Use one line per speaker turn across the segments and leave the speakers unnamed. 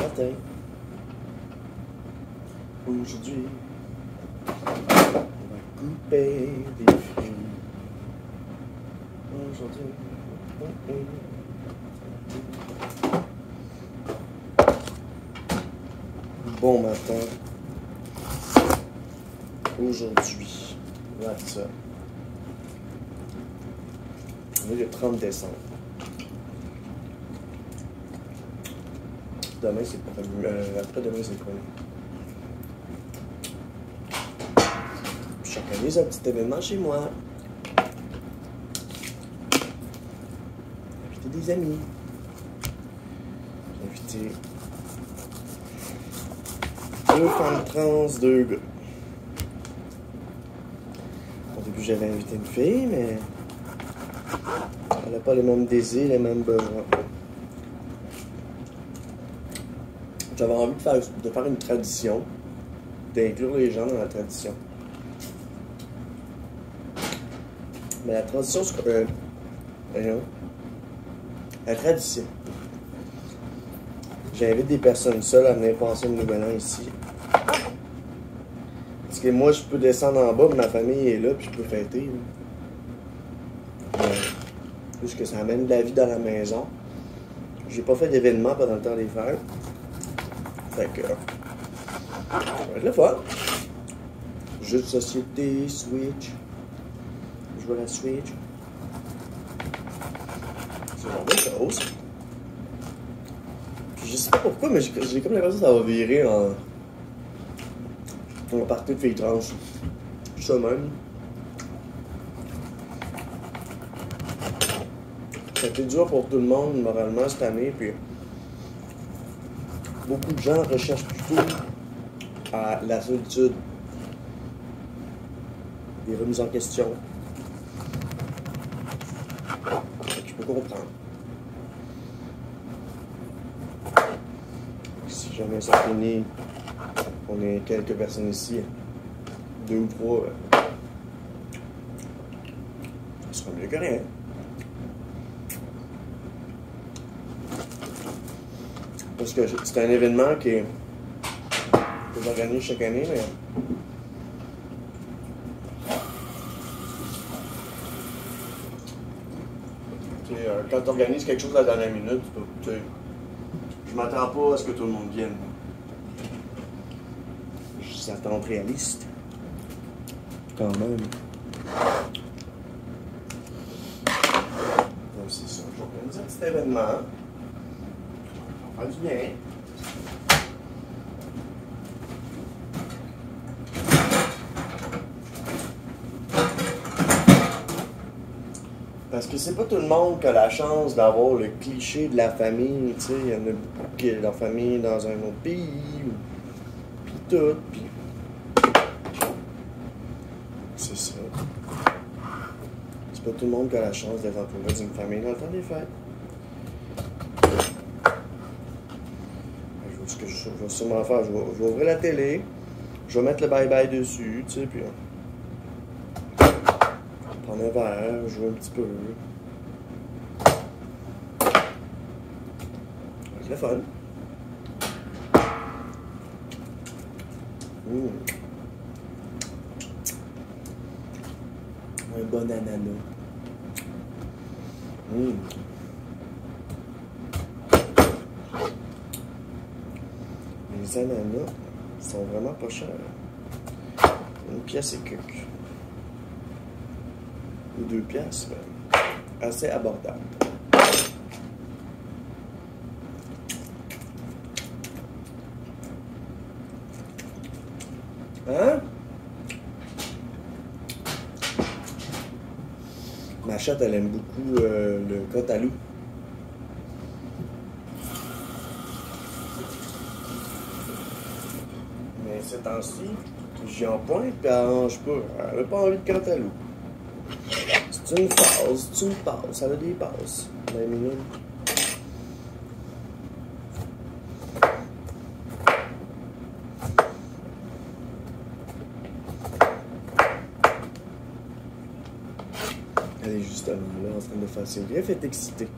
matin. Aujourd'hui, on va couper des fruits. Aujourd'hui, bon matin. Aujourd'hui, voilà ça. On est le 30 décembre. Demain, c'est pas après-demain, c'est quoi? Chaque année, c'est un petit événement chez moi. J'ai invité des amis. J'ai invité 2 femmes trans, 2 gars. Au début, j'avais invité une fille, mais elle n'a pas les mêmes désirs, les mêmes besoins. J'avais envie de faire une tradition, d'inclure les gens dans la tradition. Mais la tradition, la tradition. J'invite des personnes seules à venir passer le nouvel an ici. Parce que moi, je peux descendre en bas, mais ma famille est là, puis je peux fêter. Juste que ça amène de la vie dans la maison. J'ai pas fait d'événement pendant le temps des fêtes. Fait que ça va être le fun. Jeux de société, Switch. Je joue à la Switch. Ce genre de choses. Puis je sais pas pourquoi, mais j'ai comme l'impression que ça va virer en partie de filles trans. Ça même. Ça a été dur pour tout le monde, moralement, cette année, puis beaucoup de gens recherchent plutôt à la solitude, des remises en question. Je peux comprendre. Si jamais ça finit, on est quelques personnes ici, 2 ou 3, ça sera mieux que rien. Parce que c'est un événement que j'organise chaque année, mais quand tu organises quelque chose à la dernière minute, je m'attends pas à ce que tout le monde vienne. Je suis attente réaliste. Quand même. Donc c'est ça, j'organise un petit événement. Ça va faire du bien. Parce que c'est pas tout le monde qui a la chance d'avoir le cliché de la famille, tu sais, il y en a beaucoup qui ont leur famille dans un autre pays, puis tout, puis c'est ça. C'est pas tout le monde qui a la chance d'être entouré d'une famille dans le temps des fêtes. Ce que je vais sûrement faire, je vais ouvrir la télé, je vais mettre le bye-bye dessus, tu sais, puis prendre un verre, jouer un petit peu. C'est le fun. Un bon ananas. Les ananas sont vraiment pas chers. 1 pièce et quelques. Ou 2 pièces, même. Assez abordable. Hein? Ma chatte, elle aime beaucoup le cantalou. Mais ces temps-ci, j'y en pointe et elle mange pas. Elle n'a pas envie de cantalou. C'est une phase, c'est une passe. Elle a des passes. 20 minutes. Elle est justement là en train de faire ses griffes. Elle est excitée.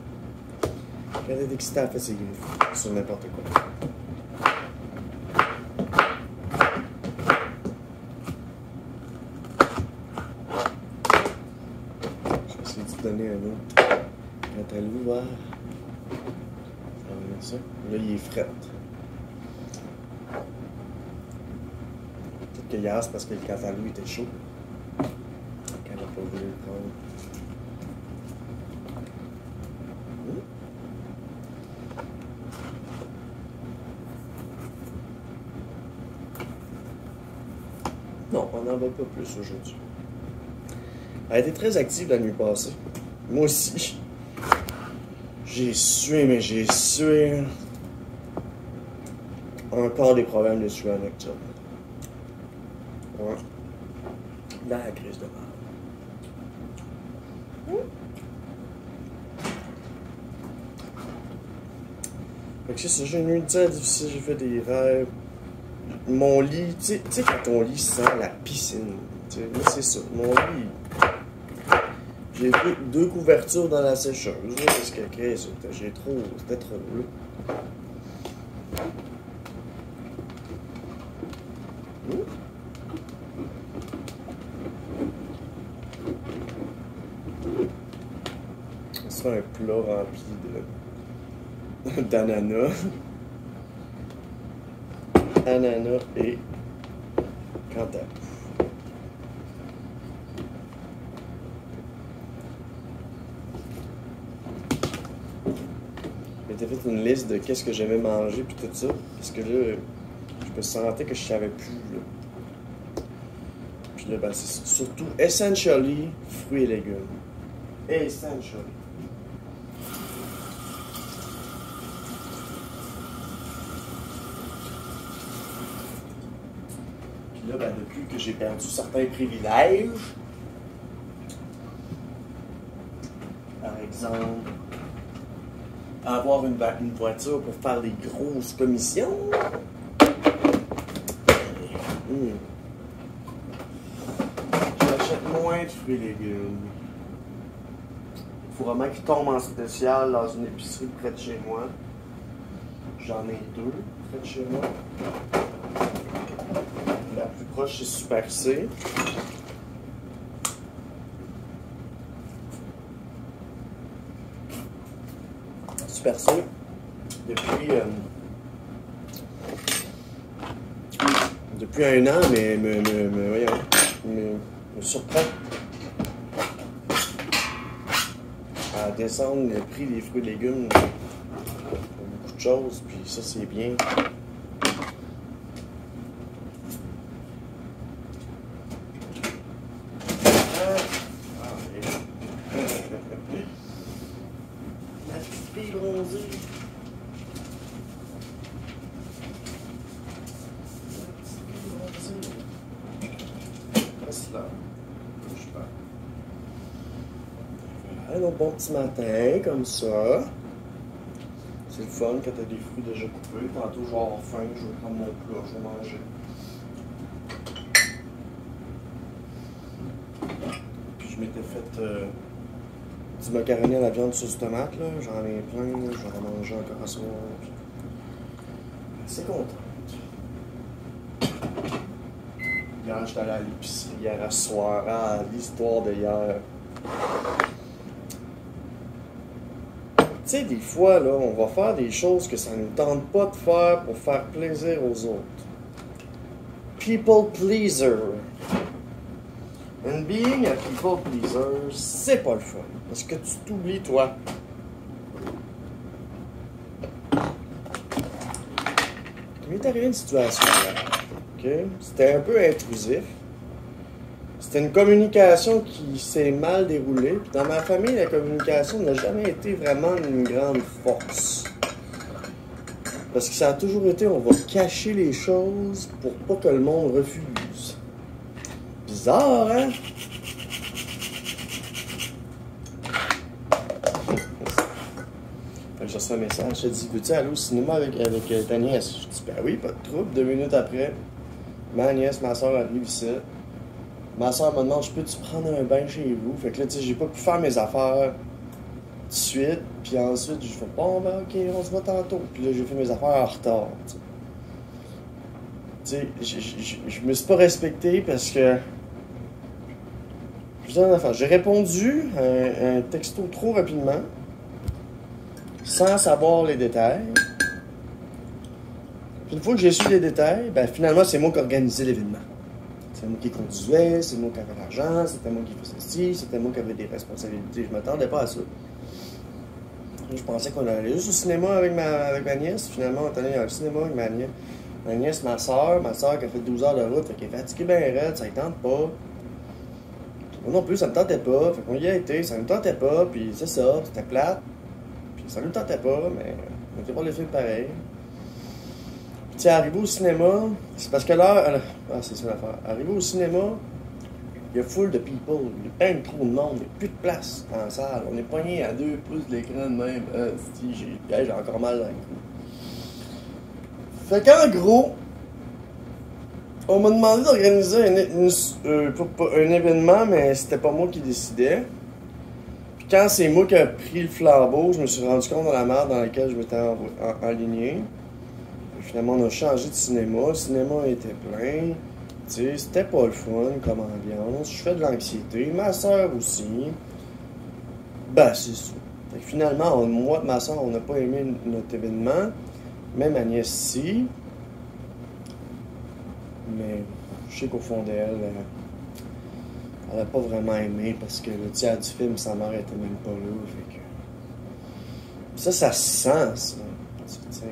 Quand elle est excitée, elle fait ses griffes. Sur n'importe quoi. sonner un autre. Quand elle ouvre, ça. Là, il est fret. Peut-être que hier, c'est parce que le cantalou était chaud. Qu'elle n'a pas voulu le prendre. Non, on n'en va pas plus aujourd'hui. Elle a été très active la nuit passée. Moi aussi. J'ai sué, mais j'ai sué. Encore des problèmes de sueur nocturne. Ouais. Dans la crise de merde. Fait que c'est ça, j'ai une nuit très difficile, j'ai fait des rêves. Mon lit, tu sais quand ton lit sent la piscine. Moi c'est ça. Mon lit. J'ai pris 2 couvertures dans la sécheuse. Parce que c'était trop. Là. C'est un plat rempli d'ananas. Ananas et cantaloupe. J'ai fait une liste de qu'est-ce que j'aimais manger puis tout ça. Parce que là, je me sentais que je savais plus. Là. Puis là, ben, c'est surtout essentially fruits et légumes. Essentially. Puis là, ben, depuis que j'ai perdu certains privilèges, par exemple, avoir une voiture pour faire des grosses commissions. J'achète moins de fruits et légumes. Il faut vraiment qu'ils tombent en spécial dans une épicerie près de chez moi. J'en ai 2 près de chez moi. La plus proche, c'est Super C. Super C, depuis 1 an, mais voyons, me surprend à descendre le prix des fruits et légumes pour beaucoup de choses, puis ça c'est bien. Un bon petit matin, comme ça. C'est le fun quand t'as des fruits déjà coupés. Tantôt, je vais avoir faim, je vais prendre mon plat, je vais manger. Puis je m'étais fait du macaroni à la viande sauce tomate, là. J'en ai plein, là. Je vais en manger encore à soir. Assez contente. Hier, j'étais allé à l'épicerie hier à soir. Ah, l'histoire de hier. Tu sais, des fois, là, on va faire des choses que ça ne nous tente pas de faire pour faire plaisir aux autres. People pleaser. And being a people pleaser, c'est pas le fun. Parce que tu t'oublies, toi. Il m'est arrivé une situation là. Okay? C'était un peu intrusif. C'était une communication qui s'est mal déroulée. Puis dans ma famille, la communication n'a jamais été vraiment une grande force. Parce que ça a toujours été, on va cacher les choses pour pas que le monde refuse. Bizarre, hein? Fait que je reçois un message, je te dis, veux-tu aller au cinéma avec ta nièce? Je dis, ben oui, pas de trouble. 2 minutes après, ma nièce, ma soeur arrive ici. Ma soeur me demande, je peux-tu prendre un bain chez vous? Fait que là, tu sais, j'ai pas pu faire mes affaires tout de suite. Puis ensuite, je fais, bon, ben ok, on se voit tantôt. Puis là, j'ai fait mes affaires en retard. Tu sais, je me suis pas respecté parce que plusieurs affaires. J'ai répondu à un texto trop rapidement, sans savoir les détails. Puis une fois que j'ai su les détails, ben finalement, c'est moi qui organisais l'événement. C'était moi qui conduisais, c'est moi qui avais l'argent, c'était moi qui faisais ci, c'était moi qui avais des responsabilités. Je m'attendais pas à ça. Je pensais qu'on allait juste au cinéma avec ma nièce. Finalement, on est allé au cinéma avec ma nièce. Ma nièce, ma soeur qui a fait 12 heures de route, fait qu'elle est fatiguée bien raide, ça ne tente pas. Moi non plus, ça me tentait pas. Fait qu'on y a été, ça me tentait pas, puis c'est ça, c'était plate. Puis ça me tentait pas, mais on était pas les films pareil. Puis tu sais, arrivé au cinéma, c'est parce que là, ah, c'est ça l'affaire. Arrivé au cinéma, il y a full de people, il y a plein de trop de monde, il n'y a plus de place dans la salle. On est pogné à 2 pouces de l'écran de même. J'ai encore mal dans le cou. Fait qu'en gros, on m'a demandé d'organiser un événement, mais c'était pas moi qui décidais. Puis quand c'est moi qui ai pris le flambeau, je me suis rendu compte de la merde dans laquelle je m'étais enligné. Puis finalement, on a changé de cinéma. Le cinéma était plein. Tu sais, c'était pas le fun comme ambiance. Je fais de l'anxiété. Ma soeur aussi. Ben, c'est ça. Fait que finalement, moi et ma soeur, on n'a pas aimé notre événement. Même ma nièce si. Mais je sais qu'au fond d'elle, elle n'a pas vraiment aimé parce que le tiers du film, sa mère était même pas là. Fait que... Ça se sent, ça. Tu sais,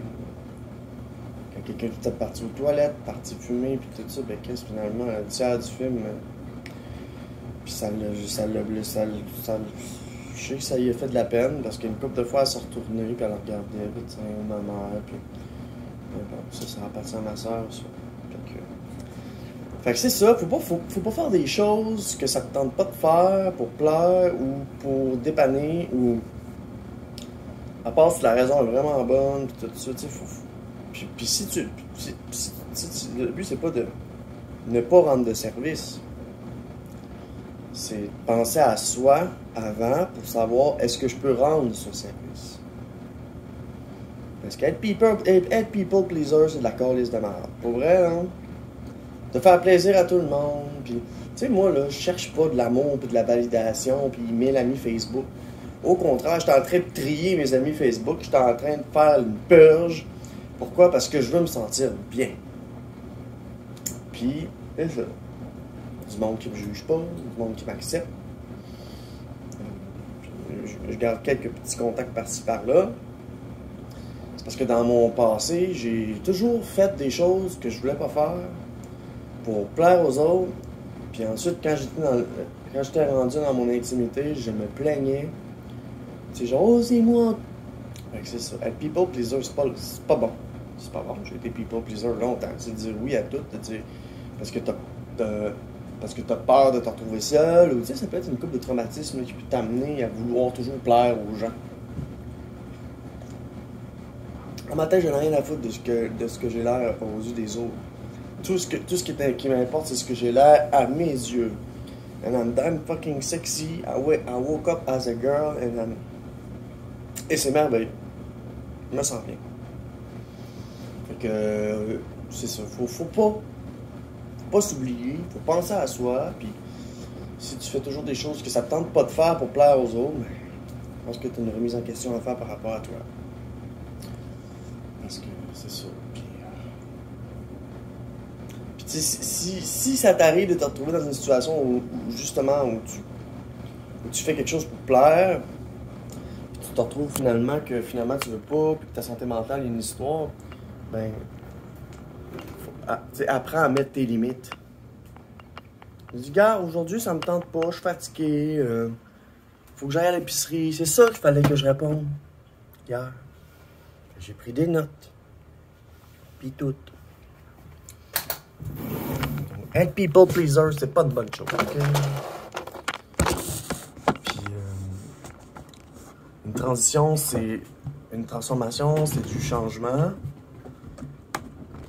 quand quelqu'un était parti aux toilettes, parti fumer, puis tout ça, ben qu'est-ce finalement, le tiers du film. Puis ça je sais que ça y a fait de la peine parce qu'une couple de fois, elle s'est retournée, puis elle regardait, puis tu sais, ma mère, puis. Mais bon, ça appartient à ma soeur, ça. Fait que c'est ça, faut pas faire des choses que ça te tente pas de faire pour plaire ou pour dépanner ou. À part si la raison est vraiment bonne, pis tout ça, tu sais, Puis si tu. Le but, c'est pas de ne pas rendre de service. C'est penser à soi avant pour savoir est-ce que je peux rendre ce service. Parce qu'être people pleaser, c'est de la calice de merde. Pour vrai, hein? De faire plaisir à tout le monde. Puis, tu sais, moi, là, je cherche pas de l'amour, puis de la validation, puis 1000 amis Facebook. Au contraire, j'étais en train de trier mes amis Facebook. J'étais en train de faire une purge. Pourquoi? Parce que je veux me sentir bien. Puis, c'est ça. Du monde qui me juge pas, du monde qui m'accepte. Je garde quelques petits contacts par-ci par-là. C'est parce que dans mon passé, j'ai toujours fait des choses que je voulais pas faire pour plaire aux autres. Puis ensuite, quand j'étais rendu dans mon intimité, je me plaignais. Tu sais, genre, oh, c'est moi. Fait que c'est ça. Être people pleaser, c'est pas bon. C'est pas bon. J'ai été people pleaser longtemps. C'est de dire oui à tout, de dire parce que t'as peur de te retrouver seul, ou tu sais, ça peut être une couple de traumatisme qui peut t'amener à vouloir toujours plaire aux gens. En ma tête, je n'ai rien à foutre de ce que j'ai l'air aux yeux des autres. Tout ce qui m'importe, c'est ce que j'ai l'air à mes yeux. And I'm damn fucking sexy. I woke up as a girl et c'est merveilleux. Je me sens bien. Fait que c'est ça. Faut pas s'oublier. Faut penser à soi. Puis si tu fais toujours des choses que ça te tente pas de faire pour plaire aux autres, ben, je pense que tu as une remise en question à faire par rapport à toi. Parce que c'est ça. Puis si ça t'arrive de te retrouver dans une situation où justement où tu fais quelque chose pour plaire, puis tu te retrouves finalement tu veux pas, puis que ta santé mentale est une histoire, ben apprends à mettre tes limites. Je dis, gars, aujourd'hui ça me tente pas, je suis fatigué, faut que j'aille à l'épicerie, c'est ça qu'il fallait que je réponde. Hier, j'ai pris des notes, puis tout. Être people pleaser, c'est pas une bonne chose. Okay? Puis, une transition, c'est une transformation, c'est du changement.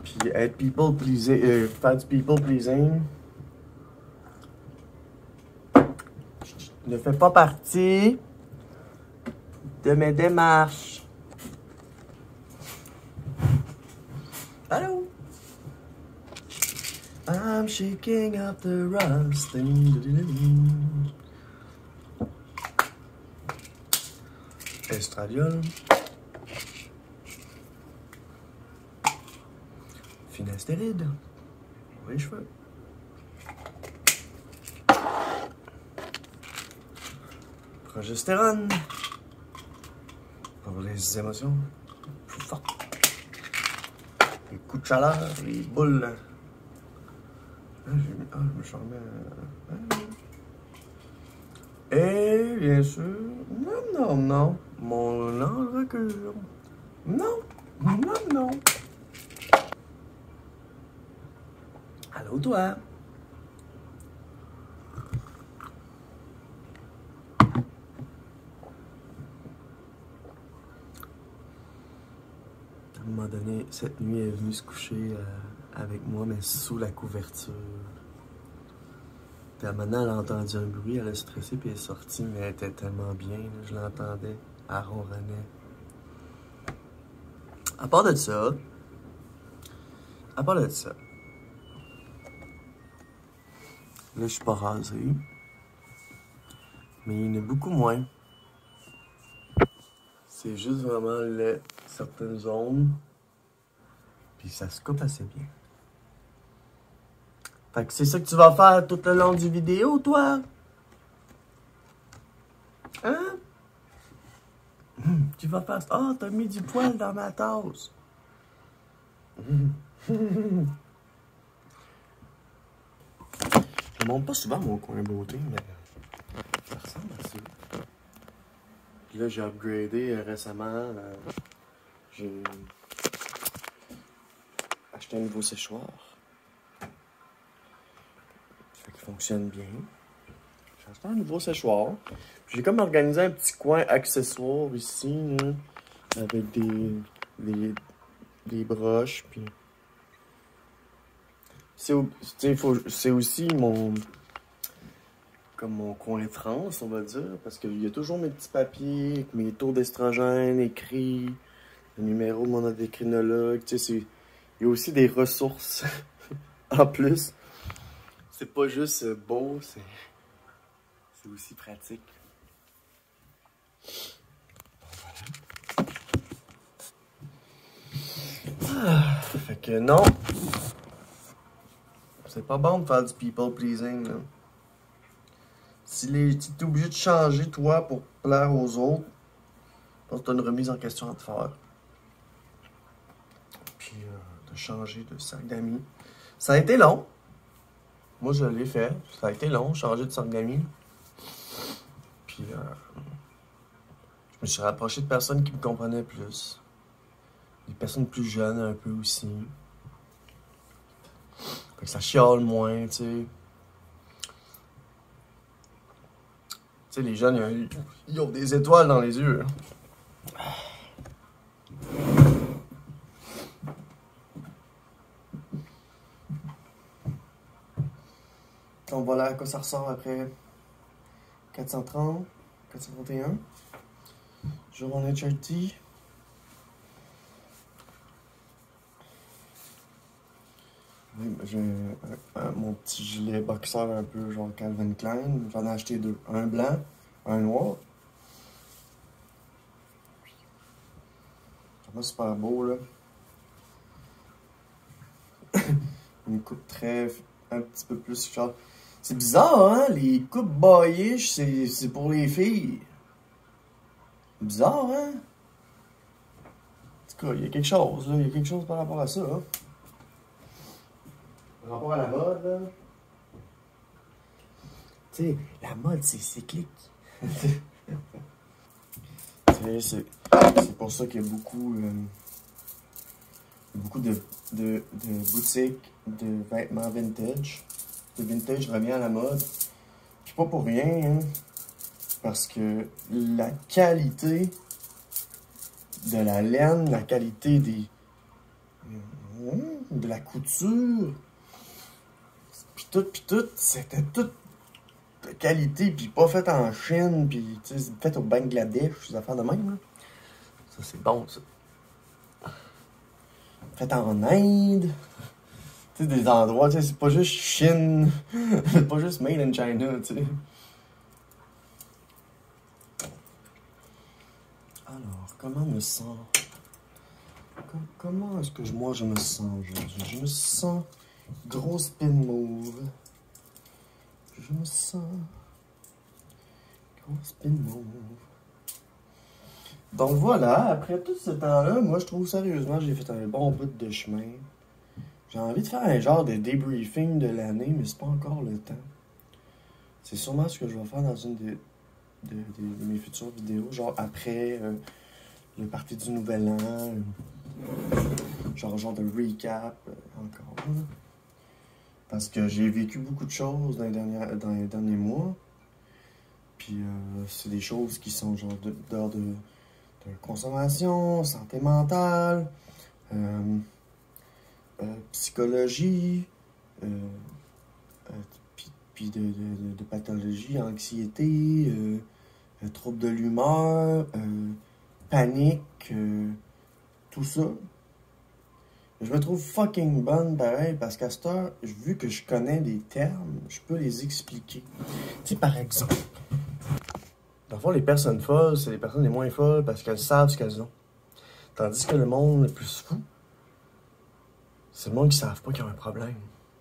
Puis, être people pleaser, faire du people pleasing ne fait pas partie de mes démarches. Allô? I'm shaking up the rust. estradiol. Finastéride pour les cheveux. Progestérone pour les émotions plus fortes. Les coups de chaleur, les boules. Je me suis remis. Et bien sûr, non, mon ange recule. Non. Allô, toi? À un moment donné, cette nuit, elle est venue se coucher avec moi, mais sous la couverture. Puis maintenant, elle a entendu un bruit, elle a stressé, puis elle est sortie, mais elle était tellement bien, là, je l'entendais, elle ronronnait. À part de ça, là, je suis pas rasé, mais il y en a beaucoup moins. C'est juste vraiment certaines zones, puis ça se coupe assez bien. Fait que c'est ça que tu vas faire tout le long du vidéo, toi? Hein? Tu vas faire... Ah, t'as mis du poil dans ma tasse. Je montre pas souvent mon coin beauté, mais ça ressemble à ça. Puis là, j'ai upgradé récemment. J'ai acheté un nouveau séchoir. Fait qu'il fonctionne bien. J'ai acheté un nouveau séchoir. J'ai comme organisé un petit coin accessoire ici, là, avec des broches. Puis c'est aussi mon coin trans, on va dire, parce qu'il y a toujours mes petits papiers, avec mes taux d'estrogène écrits, le numéro de mon endocrinologue. Il y a aussi des ressources en plus. C'est pas juste beau, c'est aussi pratique. Voilà. Fait que non, c'est pas bon de faire du people pleasing, là. Si t'es obligé de changer, toi, pour plaire aux autres, parce que t'as une remise en question à te faire. Puis, de changer de cercle d'amis. Ça a été long. Moi, je l'ai fait. Ça a été long, changer de cercle d'amis. Puis, je me suis rapproché de personnes qui me comprenaient plus. Des personnes plus jeunes, un peu aussi. Fait que ça chiale moins, tu sais. Tu sais, les jeunes, ils ont des étoiles dans les yeux. On va là à quoi ça ressort après 430, 431. Jour en HRT. J'ai mon petit gilet boxeur un peu genre Calvin Klein. J'en ai acheté deux. Un blanc, un noir. C'est super beau, là. Une coupe un petit peu plus genre. C'est bizarre, hein? Les coupes boyish, c'est pour les filles. Bizarre, hein? En tout cas, il y a quelque chose, là. Il y a quelque chose par rapport à ça, hein? Par rapport à la mode, là. Tu sais, la mode, c'est cyclique. C'est pour ça qu'il y a beaucoup de boutiques de vêtements vintage. Le vintage revient à la mode. Puis pas pour rien, hein, parce que la qualité de la laine, la qualité de la couture, puis tout, c'était tout de qualité, puis pas fait en Chine, puis fait au Bangladesh, des affaires de même, là. Ça, c'est bon, ça. Fait en Inde. Tu sais, des endroits, tu sais, c'est pas juste Chine. C'est pas juste made in China, tu sais. Alors, comment me sens? Comment est-ce que moi je me sens aujourd'hui? Je me sens gros spin move. Je me sens gros spin move. Donc voilà, après tout ce temps-là, moi je trouve sérieusement j'ai fait un bon bout de chemin. J'ai envie de faire un genre de débriefing de l'année, mais c'est pas encore le temps. C'est sûrement ce que je vais faire dans une de mes futures vidéos, genre après le party du nouvel an, genre de recap encore. Là. Parce que j'ai vécu beaucoup de choses dans les derniers mois. Puis c'est des choses qui sont genre d'ordre de consommation, santé mentale, psychologie, puis de pathologie, anxiété, troubles de l'humeur, panique, tout ça. Je me trouve fucking bonne pareil parce qu'à cette heure, vu que je connais des termes, je peux les expliquer. Tu sais, par exemple, dans le fond, les personnes folles, c'est les personnes les moins folles parce qu'elles savent ce qu'elles ont. Tandis que le monde le plus fou, c'est le monde qui ne savent pas qu'il y a un problème,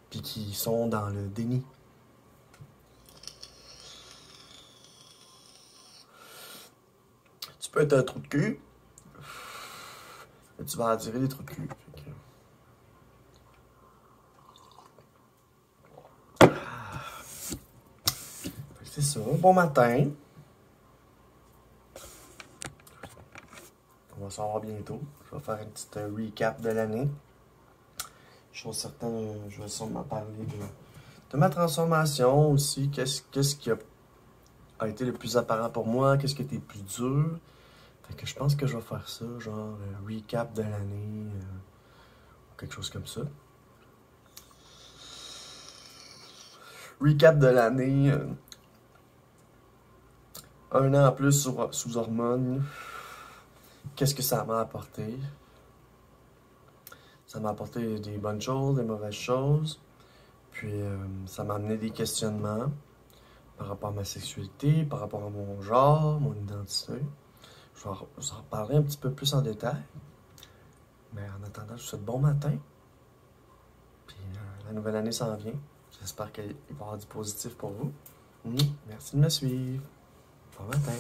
puis qui sont dans le déni. Tu peux être un trou de cul, mais tu vas attirer des trous de cul. C'est ça, bon matin. On va s'en voir bientôt. Je vais faire une petite recap de l'année. Chose certaine, je vais sûrement parler de ma transformation aussi. Qu'est-ce qui a été le plus apparent pour moi? Qu'est-ce qui a été le plus dur? Fait que je pense que je vais faire ça, genre recap de l'année, ou quelque chose comme ça. Recap de l'année. Un an en plus sous hormones. Qu'est-ce que ça m'a apporté? Ça m'a apporté des bonnes choses, des mauvaises choses. Puis ça m'a amené des questionnements par rapport à ma sexualité, par rapport à mon genre, mon identité. Je vais vous en reparler un petit peu plus en détail. Mais en attendant, je vous souhaite bon matin. Puis la nouvelle année s'en vient. J'espère qu'il va y avoir du positif pour vous. Merci de me suivre. Bon matin.